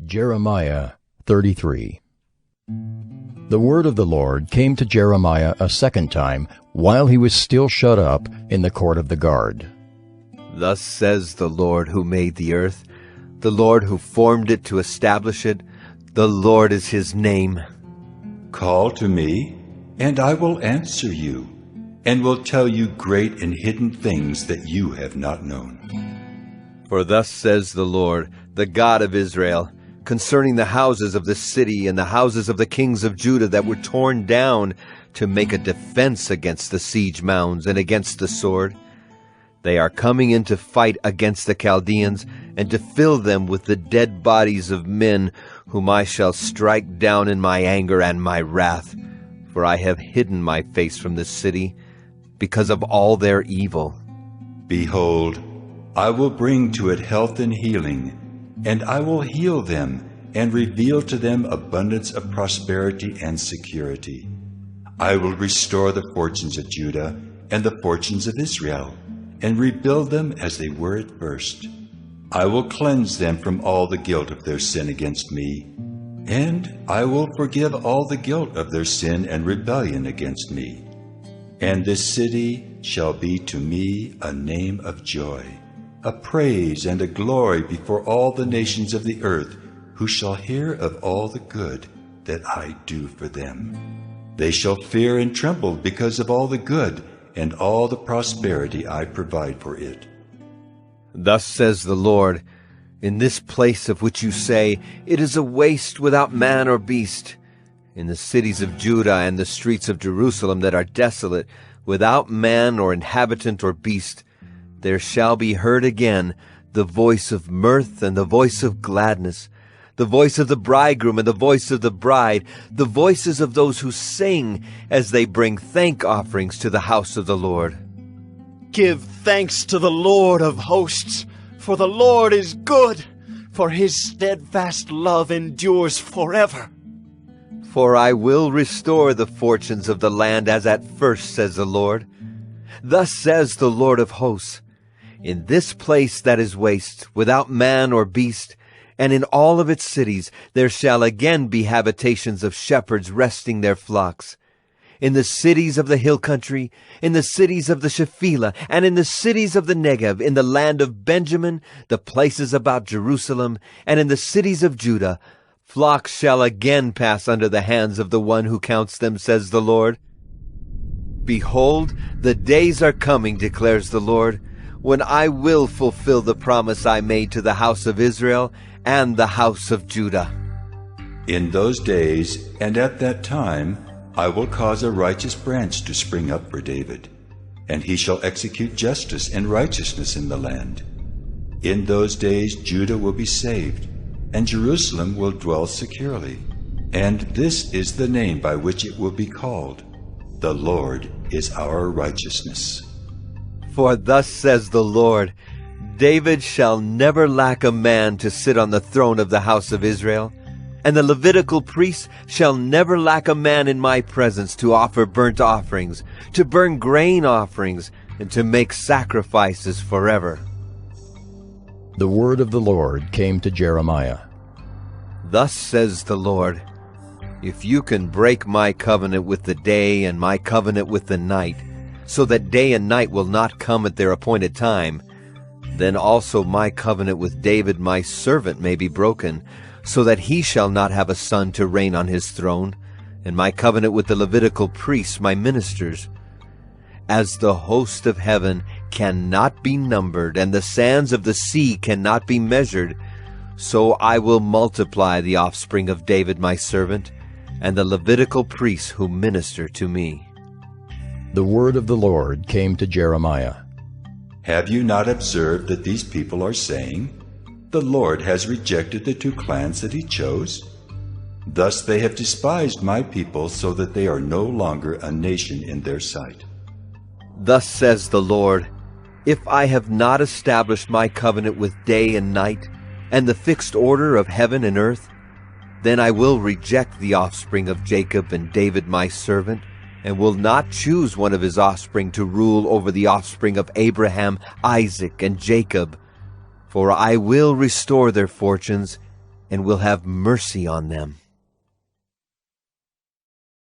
Jeremiah 33. The word of the Lord came to Jeremiah a second time while he was still shut up in the court of the guard. Thus says the Lord who made the earth, the Lord who formed it to establish it, the Lord is his name. Call to me, and I will answer you, and will tell you great and hidden things that you have not known. For thus says the Lord, the God of Israel, concerning the houses of the city and the houses of the kings of Judah that were torn down to make a defense against the siege mounds and against the sword. They are coming in to fight against the Chaldeans and to fill them with the dead bodies of men whom I shall strike down in my anger and my wrath. For I have hidden my face from the city because of all their evil. Behold, I will bring to it health and healing, and I will heal them and reveal to them abundance of prosperity and security. I will restore the fortunes of Judah and the fortunes of Israel, and rebuild them as they were at first. I will cleanse them from all the guilt of their sin against me, and I will forgive all the guilt of their sin and rebellion against me. And this city shall be to me a name of joy, a praise and a glory before all the nations of the earth, who shall hear of all the good that I do for them. They shall fear and tremble because of all the good and all the prosperity I provide for it. Thus says the Lord, in this place of which you say, it is a waste without man or beast, in the cities of Judah and the streets of Jerusalem that are desolate, without man or inhabitant or beast, there shall be heard again the voice of mirth and the voice of gladness, the voice of the bridegroom and the voice of the bride, the voices of those who sing as they bring thank offerings to the house of the Lord. Give thanks to the Lord of hosts, for the Lord is good, for his steadfast love endures forever. For I will restore the fortunes of the land as at first, says the Lord. Thus says the Lord of hosts, in this place that is waste, without man or beast, and in all of its cities there shall again be habitations of shepherds resting their flocks. In the cities of the hill country, in the cities of the Shephelah, and in the cities of the Negev, in the land of Benjamin, the places about Jerusalem, and in the cities of Judah, flocks shall again pass under the hands of the one who counts them, says the Lord. Behold, the days are coming, declares the Lord, when I will fulfill the promise I made to the house of Israel and the house of Judah. In those days and at that time I will cause a righteous branch to spring up for David, and he shall execute justice and righteousness in the land. In those days Judah will be saved, and Jerusalem will dwell securely. And this is the name by which it will be called: The Lord is our righteousness. For thus says the Lord, David shall never lack a man to sit on the throne of the house of Israel, and the Levitical priests shall never lack a man in my presence to offer burnt offerings, to burn grain offerings, and to make sacrifices forever. The word of the Lord came to Jeremiah. Thus says the Lord, if you can break my covenant with the day and my covenant with the night, so that day and night will not come at their appointed time, then also my covenant with David my servant may be broken, so that he shall not have a son to reign on his throne, and my covenant with the Levitical priests my ministers. As the host of heaven cannot be numbered, and the sands of the sea cannot be measured, so I will multiply the offspring of David my servant, and the Levitical priests who minister to me. The word of the Lord came to Jeremiah. Have you not observed that these people are saying, the Lord has rejected the two clans that he chose? Thus they have despised my people, so that they are no longer a nation in their sight. Thus says the Lord, if I have not established my covenant with day and night, and the fixed order of heaven and earth, then I will reject the offspring of Jacob and David my servant, and will not choose one of his offspring to rule over the offspring of Abraham, Isaac, and Jacob. For I will restore their fortunes, and will have mercy on them.